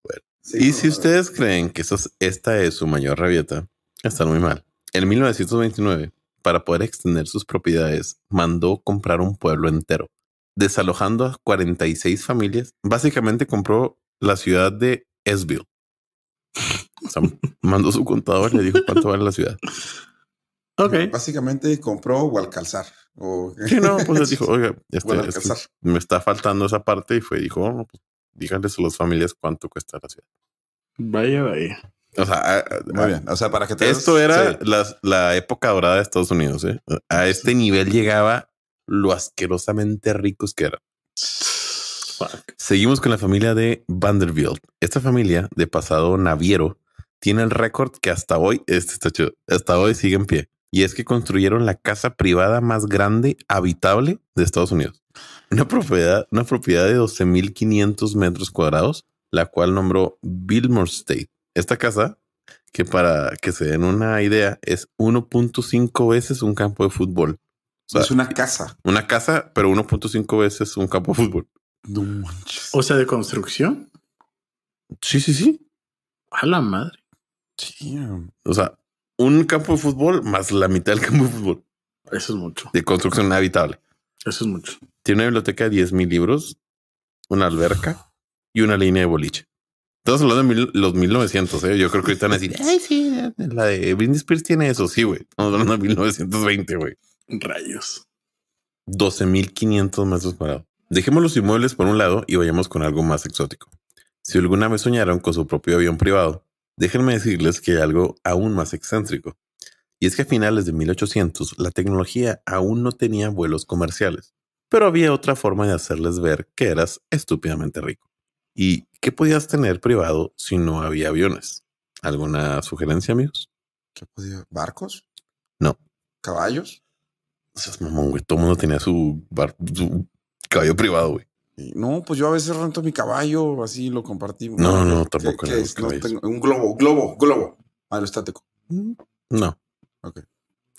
Bueno. Sí, y si ustedes creen que esta es su mayor rabieta, están muy mal. En 1929, para poder extender sus propiedades, mandó comprar un pueblo entero, desalojando a 46 familias. Básicamente compró la ciudad de Esville. O sea, mandó su contador y le dijo cuánto vale la ciudad. Ok. Básicamente compró Gualcalzar. Sí, no, pues le dijo, oiga, me está faltando esa parte, y dijo, no, pues díganles a las familias cuánto cuesta la ciudad. Vaya. O sea, muy bien. O sea, para que esto era la época dorada de Estados Unidos. A este nivel llegaba lo asquerosamente ricos que eran. Seguimos con la familia de Vanderbilt. Esta familia de pasado naviero tiene el récord que hasta hoy, hasta hoy sigue en pie. Y es que construyeron la casa privada más grande habitable de Estados Unidos. Una propiedad de 12,500 metros cuadrados, la cual nombró Biltmore State. Esta casa, que para que se den una idea, es 1.5 veces un campo de fútbol. O sea, es una casa. Una casa, pero 1.5 veces un campo de fútbol. No manches. O sea, de construcción. Sí. A la madre. Sí. O sea, un campo de fútbol más la mitad del campo de fútbol. Eso es mucho. De construcción habitable. Eso es mucho. Tiene una biblioteca de 10,000 libros, una alberca y una línea de boliche. Estamos hablando de los 1900. Yo creo que ahorita van a decir, ay, sí, la de Britney Spears tiene eso. Sí, güey. Estamos hablando de 1920, güey. Rayos. 12,500 metros cuadrados. Dejemos los inmuebles por un lado y vayamos con algo más exótico. Si alguna vez soñaron con su propio avión privado, déjenme decirles que hay algo aún más excéntrico. Y es que a finales de 1800 la tecnología aún no tenía vuelos comerciales, pero había otra forma de hacerles ver que eras estúpidamente rico. ¿Y qué podías tener privado si no había aviones? ¿Alguna sugerencia, amigos? ¿Qué podía? ¿Barcos? No. ¿Caballos? O sea, mamón, güey. Todo el mundo tenía su caballo privado, güey. No, pues yo a veces rento mi caballo, así lo compartimos. No, tampoco. ¿Qué es? No tengo, un globo aerostático. No. Ok.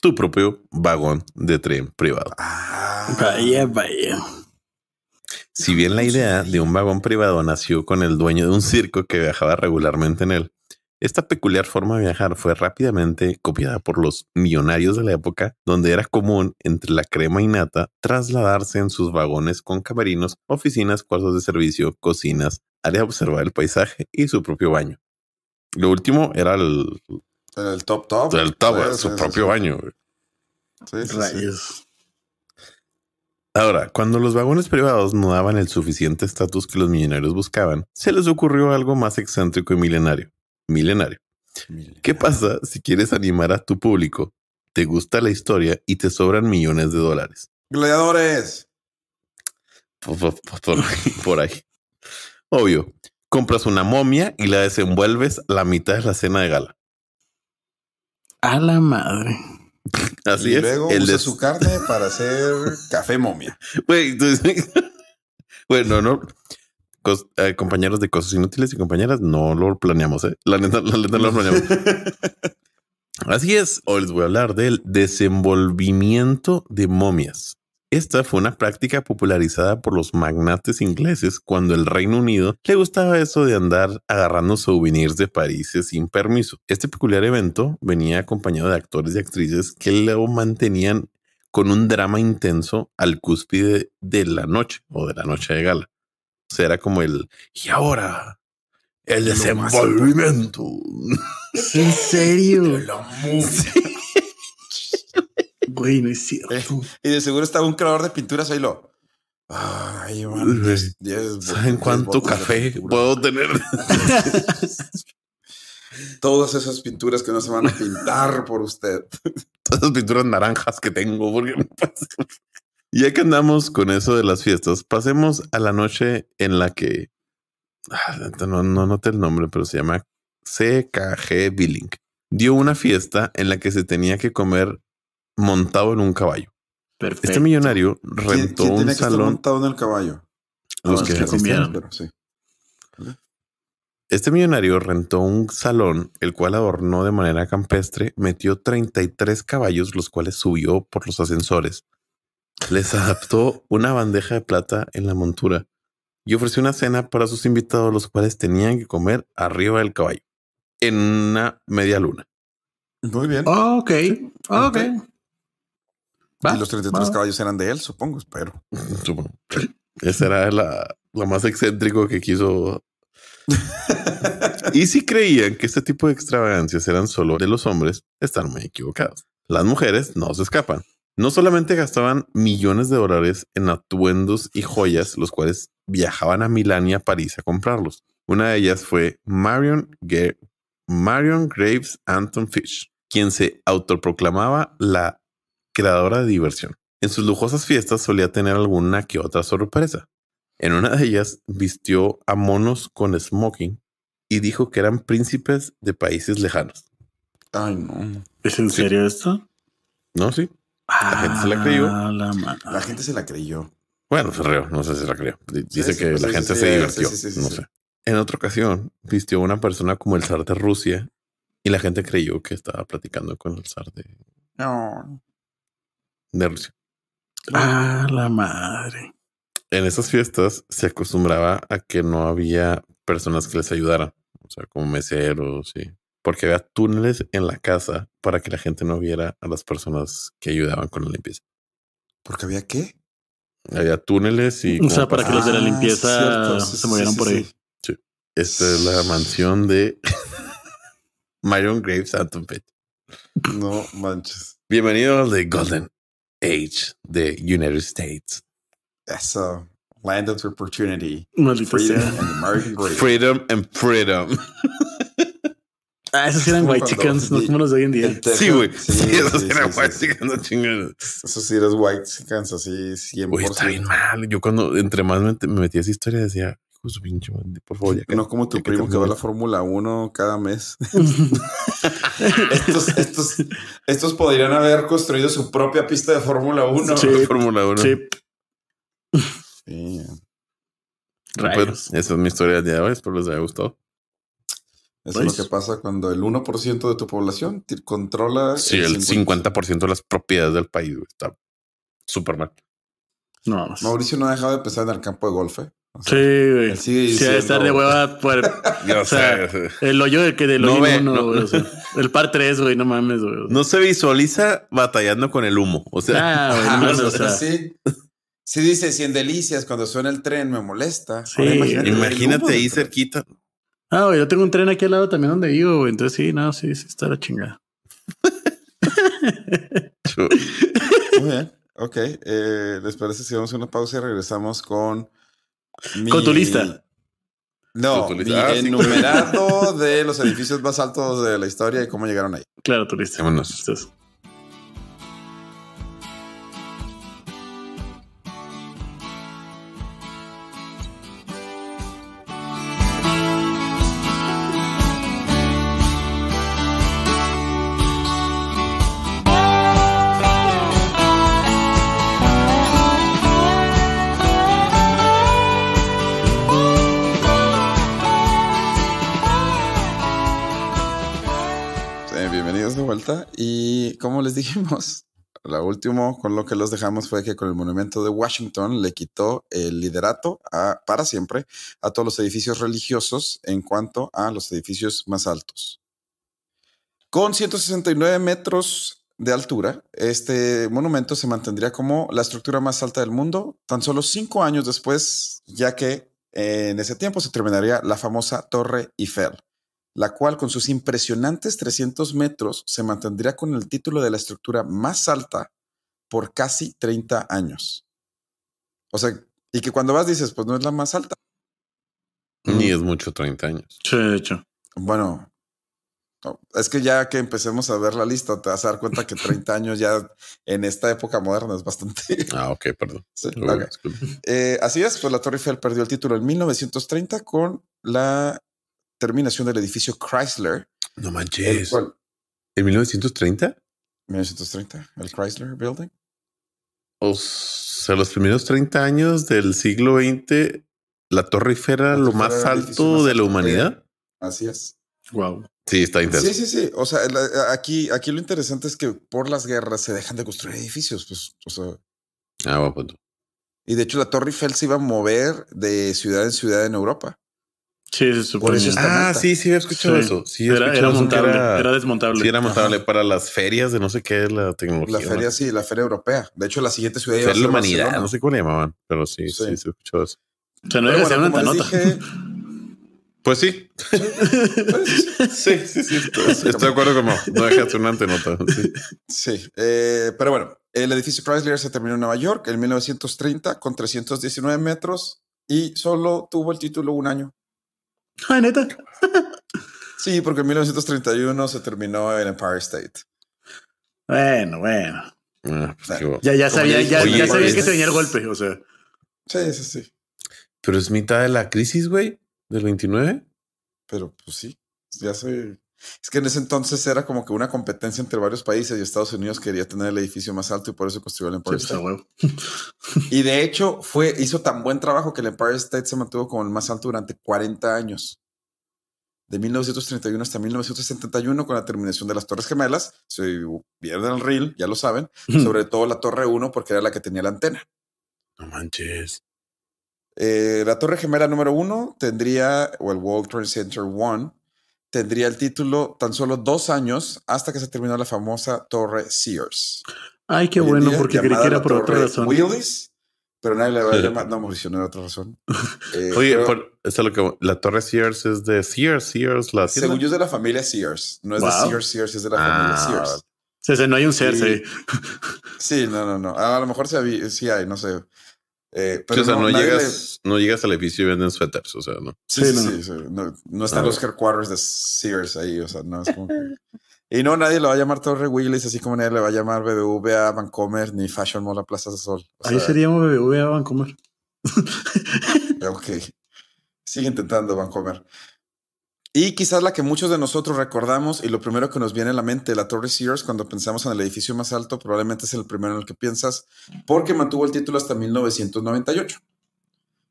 Tu propio vagón de tren privado. Vaya. Si bien la idea de un vagón privado nació con el dueño de un circo que viajaba regularmente en él, esta peculiar forma de viajar fue rápidamente copiada por los millonarios de la época, donde era común entre la crema y nata trasladarse en sus vagones con camerinos, oficinas, cuartos de servicio, cocinas, área de observar el paisaje y su propio baño. Lo último era el top. El top, su propio baño. Sí. Rayos. Ahora, cuando los vagones privados no daban el suficiente estatus que los millonarios buscaban, se les ocurrió algo más excéntrico y milenario. ¿Qué pasa si quieres animar a tu público? Te gusta la historia y te sobran millones de dólares. ¡Gladiadores! Por ahí. Obvio. Compras una momia y la desenvuelves la mitad de la cena de gala. A la madre. Así y es. Luego usa su carne para hacer café momia. Güey, bueno, no. Compañeros de cosas inútiles y compañeras, no lo planeamos, La neta no lo planeamos. Así es. Hoy les voy a hablar del desenvolvimiento de momias. Esta fue una práctica popularizada por los magnates ingleses cuando el Reino Unido le gustaba eso de andar agarrando souvenirs de París sin permiso. Este peculiar evento venía acompañado de actores y actrices que lo mantenían con un drama intenso al cúspide de la noche o de la noche de gala. O sea, era como y ahora el desenvolvimiento. ¿En serio? Güey, no es cierto. Y de seguro estaba un creador de pinturas ahí Ay, man. ¿Saben cuánto café puedo tener? Todas esas pinturas que no se van a pintar por usted. Todas esas pinturas naranjas que tengo. Porque Ya que andamos con eso de las fiestas, pasemos a la noche en la que no noté el nombre, pero se llama CKG Billing. Dio una fiesta en la que se tenía que comer montado en un caballo. Perfecto. Este millonario rentó ¿Quién un tiene que estar salón. montado en el caballo? Los que comieron. Pero sí. Este millonario rentó un salón, el cual adornó de manera campestre, metió 33 caballos, los cuales subió por los ascensores. Les adaptó una bandeja de plata en la montura y ofreció una cena para sus invitados, los cuales tenían que comer arriba del caballo, en una media luna. Muy bien. Ok. Y los 33 caballos eran de él, supongo, espero. Supongo. Ese era lo más excéntrico que quiso. Y si creían que este tipo de extravagancias eran solo de los hombres, están muy equivocados. Las mujeres no se escapan. No solamente gastaban millones de dólares en atuendos y joyas, los cuales viajaban a Milán y a París a comprarlos. Una de ellas fue Marion Graves Anton Fish, quien se autoproclamaba la creadora de diversión. En sus lujosas fiestas solía tener alguna que otra sorpresa. En una de ellas vistió a monos con smoking y dijo que eran príncipes de países lejanos. Ay, no. ¿Es en serio esto? No, sí. La gente se la creyó. La gente se la creyó. Bueno, se rió, no sé si la creyó. Dice que la gente se divirtió. No sé. En otra ocasión vistió a una persona como el zar de Rusia y la gente creyó que estaba platicando con el zar de Rusia. La madre. En esas fiestas se acostumbraba a que no había personas que les ayudaran, o sea, como meseros, sí, porque había túneles en la casa para que la gente no viera a las personas que ayudaban con la limpieza. ¿Porque había qué? Había túneles y... O sea, para que los de la limpieza se movieran por ahí. Sí. Esta es la mansión de Marion Graves Anton Fish. No manches. Bienvenido al The Golden Age de United States. Eso. Land of Opportunity. Maldita Freedom sea. and American Grace. Freedom and Freedom. Esos eran white chickens, no como los de hoy en día. Sí, güey. Sí, esos eran white chickens, no chingados. Eso sí, eres white chickens, así 100%. Uy, está bien mal. Yo cuando entre más me metí a esa historia decía, hijo de su pinche madre, por favor. Ya no como tu primo que va a la Fórmula 1 cada mes. estos podrían haber construido su propia pista de Fórmula 1. Sí, Fórmula 1. Sí. Sí. Pues, esa es mi historia del día de hoy. Espero les haya gustado. Eso es lo que pasa cuando el 1% de tu población controla. Sí, el 50% de las propiedades del país. Está súper mal. No. Mauricio no ha dejado de pensar en el campo de golf. O sea, sí, güey. Sí, debe estar de hueva. O sea, el hoyo del hoyo 1, güey. O sea, el par 3, güey. No mames, güey. No se visualiza batallando con el humo. O sea, güey, no mames, o sea. Sí. Sí dice, si en Delicias cuando suena el tren me molesta. Sí, imagínate ahí cerquita. Güey, yo tengo un tren aquí al lado también donde vivo, güey. Entonces sí, está la chingada. Muy bien. Ok. ¿Les parece si vamos a una pausa y regresamos con tu lista? No, mi enumerado de los edificios más altos de la historia y cómo llegaron ahí. Claro, tu lista. Vámonos. Bienvenidos de vuelta. Y como les dijimos, lo último con lo que los dejamos fue que con el monumento de Washington le quitó el liderato para siempre a todos los edificios religiosos en cuanto a los edificios más altos. Con 169 metros de altura, este monumento se mantendría como la estructura más alta del mundo tan solo 5 años después, ya que en ese tiempo se terminaría la famosa Torre Eiffel, la cual con sus impresionantes 300 metros se mantendría con el título de la estructura más alta por casi 30 años. O sea, y que cuando vas dices, pues no es la más alta. Ni es mucho 30 años. Sí, de hecho. Bueno, No, es que ya que empecemos a ver la lista, te vas a dar cuenta que 30 años ya en esta época moderna es bastante. Ok, perdón. Sí, okay. Así es, pues la Torre Eiffel perdió el título en 1930 con la terminación del edificio Chrysler. No manches. ¿En 1930? 1930, el Chrysler Building. O sea, los primeros 30 años del siglo XX, la Torre Eiffel era lo más alto de la humanidad. Así es. Wow. Sí, está interesante. Sí. O sea, aquí lo interesante es que por las guerras se dejan de construir edificios. Pues, o sea. Bueno, pues. Y de hecho, la Torre Eiffel se iba a mover de ciudad en ciudad en Europa. Sí, se supone. Sí, había escuchado eso. Sí, era montable, era desmontable. Sí, era montable para las ferias de no sé qué es la tecnología. La feria, sí, la feria europea. De hecho, la siguiente ciudad iba a ser la humanidad, Barcelona. No sé cómo le llamaban, pero sí se escuchó eso. O sea, no iba a ser una nota. Pues sí. Sí. Estoy de acuerdo con no dejaste una antenota. Sí. Pero bueno, el edificio Chrysler se terminó en Nueva York en 1930 con 319 metros y solo tuvo el título un año. Ay, neta. Sí, porque en 1931 se terminó en Empire State. Bueno. Pues ya sabía que se venía el golpe, o sea. Sí. Pero es mitad de la crisis, güey, del 29. Pero pues sí, ya sé. Es que en ese entonces era como que una competencia entre varios países y Estados Unidos quería tener el edificio más alto y por eso construyó el Empire State. Y de hecho hizo tan buen trabajo que el Empire State se mantuvo como el más alto durante 40 años. De 1931 hasta 1971 con la terminación de las Torres Gemelas. Si vieron el reel, ya lo saben. Sobre todo la Torre 1 porque era la que tenía la antena. No manches. La Torre Gemela número 1 tendría, o el World Trade Center 1, tendría el título tan solo 2 años hasta que se terminó la famosa Torre Sears. Ay, qué bueno, porque creí que era por otra razón. Willis, pero nadie le va a llamar. No, Mauricio, no era otra razón. Oye, eso es lo que la Torre Sears es de Sears. Según yo es de la familia Sears. No es de Sears, es de la familia Sears. Sí, no hay un Sears ahí. Sí, no. A lo mejor sí hay, no sé. Pero o sea, no llegas al edificio y venden suéteres, o sea, ¿no? Sí. No están los headquarters de Sears ahí, o sea, no es como que... Y no, nadie le va a llamar Torre Willis, así como nadie le va a llamar BBVA Bancomer ni Fashion Mall a Plaza de Sol. Ahí sería BBVA Bancomer. Ok. Sigue intentando Bancomer. Y quizás la que muchos de nosotros recordamos y lo primero que nos viene a la mente, la Torre Sears, cuando pensamos en el edificio más alto, probablemente es el primero en el que piensas, porque mantuvo el título hasta 1998.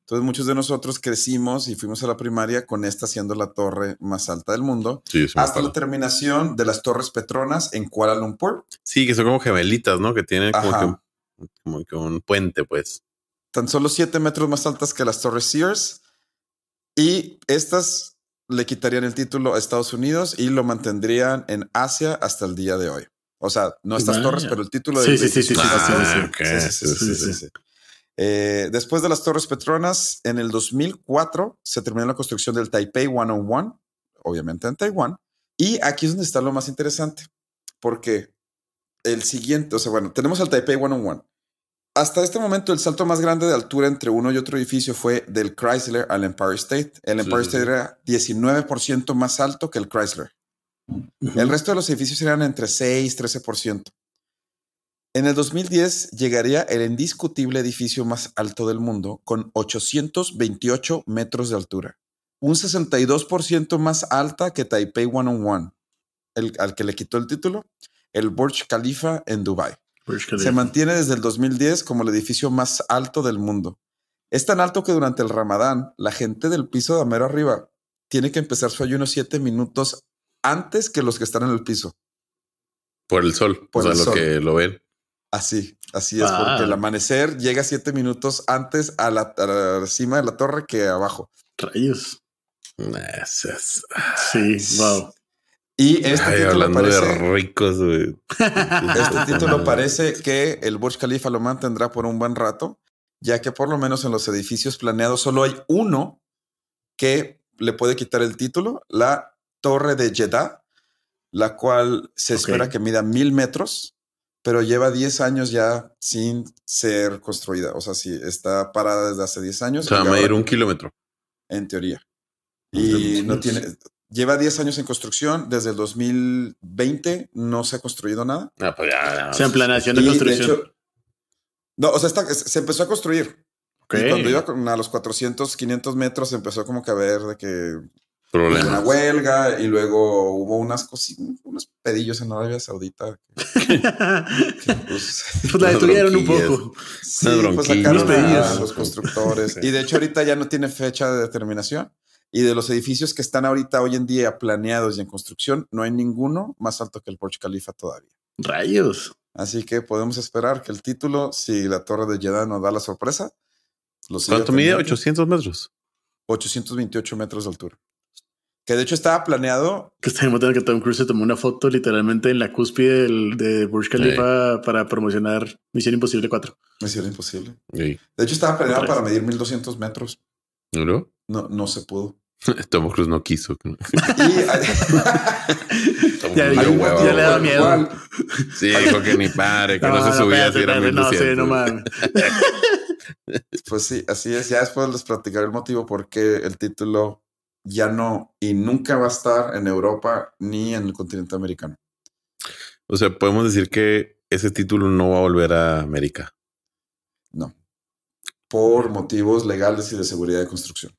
Entonces muchos de nosotros crecimos y fuimos a la primaria con esta siendo la torre más alta del mundo, hasta la terminación de las Torres Petronas en Kuala Lumpur. Sí, que son como gemelitas, ¿no? Que tienen como que un puente, pues. Tan solo 7 metros más altas que las Torres Sears y estas le quitarían el título a Estados Unidos y lo mantendrían en Asia hasta el día de hoy. O sea, no estas torres, pero el título de... Sí. Después de las Torres Petronas, en el 2004 se terminó la construcción del Taipei 101, obviamente en Taiwán. Y aquí es donde está lo más interesante, porque el siguiente, o sea, bueno, tenemos el Taipei 101. Hasta este momento, el salto más grande de altura entre uno y otro edificio fue del Chrysler al Empire State. El Empire State era 19% más alto que el Chrysler. El resto de los edificios eran entre 6 y 13%. En el 2010 llegaría el indiscutible edificio más alto del mundo con 828 metros de altura. Un 62% más alta que Taipei 101, al que le quitó el título, el Burj Khalifa en Dubái. Se mantiene desde el 2010 como el edificio más alto del mundo. Es tan alto que durante el Ramadán, la gente del piso de mero arriba tiene que empezar su ayuno 7 minutos antes que los que están en el piso. Por el sol, lo que lo ven. Así es, porque el amanecer llega 7 minutos antes a la cima de la torre que abajo. Rayos. Sí, wow. Y hablando parece, de ricos, güey. Este título parece que el Burj Khalifa lo mantendrá por un buen rato, ya que por lo menos en los edificios planeados solo hay uno que le puede quitar el título, la Torre de Jeddah, la cual se espera que mida 1000 metros, pero lleva 10 años ya sin ser construida. O sea, sí, está parada desde hace 10 años. O sea, va a medir 1 kilómetro. En teoría. Y no tiene... Lleva 10 años en construcción. Desde el 2020 no se ha construido nada. Pues ya. O sea, en planeación de construcción. De hecho, no, o sea, se empezó a construir. Okay. Y cuando iba a los 400, 500 metros empezó como que a ver de que problemas. Una huelga y luego hubo unos pedillos en Arabia Saudita. Pues la detuvieron un poco. Sí, pues sacaron a los constructores. Y de hecho ahorita ya no tiene fecha de determinación. Y de los edificios que están ahorita hoy en día planeados y en construcción, no hay ninguno más alto que el Burj Khalifa todavía. Rayos. Así que podemos esperar que el título, si la Torre de Jeddah nos da la sorpresa. ¿Cuánto mide? 800 metros. 828 metros de altura. Que de hecho estaba planeado. Que está demostrando que Tom Cruise se tomó una foto literalmente en la cúspide de Burj Khalifa para promocionar Misión Imposible 4. Misión Imposible. Sí. De hecho estaba planeado para medir 1200 metros. ¿No? No se pudo. Tom Cruise no quiso. Ya le daba miedo. Sí, dijo que ni padre, que no se subía. No mames. Pues sí, así es. Ya después les platicaré el motivo por qué el título ya no y nunca va a estar en Europa ni en el continente americano. O sea, podemos decir que ese título no va a volver a América. No. Por motivos legales y de seguridad de construcción.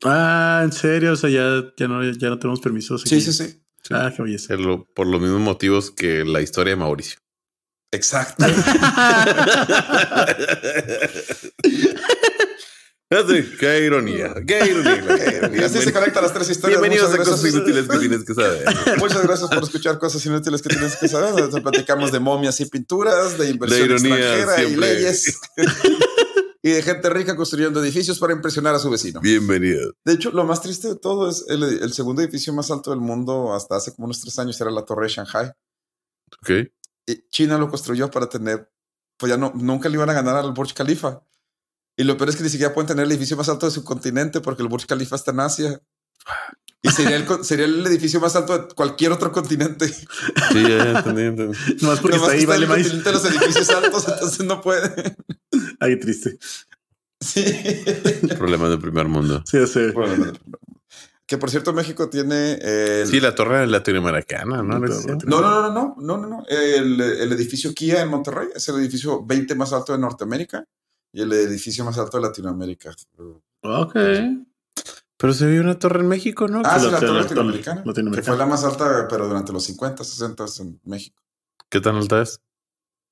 Ah, ¿en serio? O sea, ya no tenemos permisos aquí. Sí. Ah, qué belleza. Por los mismos motivos que la historia de Mauricio. Exacto. Qué ironía. Así se conectan las tres historias. Bienvenidos a Cosas Inútiles que tienes que saber. Muchas gracias por escuchar Cosas Inútiles que tienes que saber. Entonces platicamos de momias y pinturas, de inversión extranjera siempre. Y leyes. Y de gente rica construyendo edificios para impresionar a su vecino. Bienvenido. De hecho, lo más triste de todo es el segundo edificio más alto del mundo hasta hace como unos 3 años era la Torre de Shanghai. Ok. Y China lo construyó para tener, pues ya nunca le iban a ganar al Burj Khalifa. Y lo peor es que ni siquiera pueden tener el edificio más alto de su continente porque el Burj Khalifa está en Asia. Y sería el edificio más alto de cualquier otro continente. Sí, ya entendí. No es porque está ahí, vale más. Continente de los edificios altos, entonces no puede. Ay, triste. Sí. Problemas del primer mundo. Sí. Que por cierto, México tiene. Sí, la torre latinoamericana, ¿no? No. El edificio Kia en Monterrey es el edificio 20 más alto de Norteamérica y el edificio más alto de Latinoamérica. Ok. Pero se vio una torre en México, ¿no? Sí, la torre latinoamericana. Que fue la más alta, pero durante los 50, 60 en México. ¿Qué tan alta es?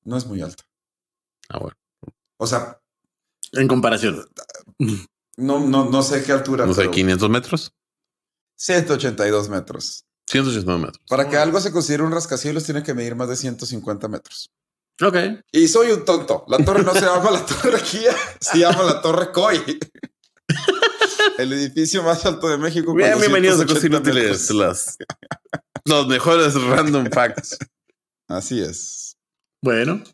No es muy alta. Ah, bueno. O sea. En comparación. No sé qué altura. No sé, 500 metros. 182 metros. 182 metros. Para que algo se considere un rascacielos tiene que medir más de 150 metros. Ok. Y soy un tonto. La torre no se llama la Torre Kia, se llama la Torre Koi. El edificio más alto de México. Bienvenidos a Cosas Inútiles. Los mejores random facts. Así es. Bueno.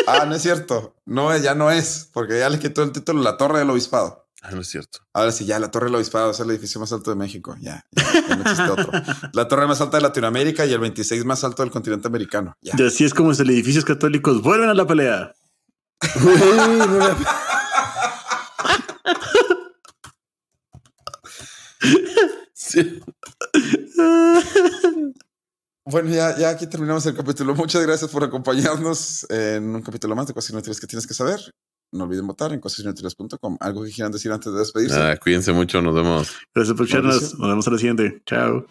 No es cierto. No, ya no es, porque ya le quitó el título La Torre del Obispado. No es cierto. Ahora sí, ya la Torre del Obispado es el edificio más alto de México. Ya no existe otro. La torre más alta de Latinoamérica y el 26 más alto del continente americano. Ya. Y así es como los edificios católicos vuelven a la pelea. Sí. Bueno, ya aquí terminamos el capítulo. Muchas gracias por acompañarnos en un capítulo más de Cosas Inútiles que tienes que saber. No olviden votar en cosasinútiles.com. ¿Algo que quieran decir antes de despedirse? Cuídense mucho, nos vemos. Gracias por escucharnos. Nos vemos a la siguiente. Chao.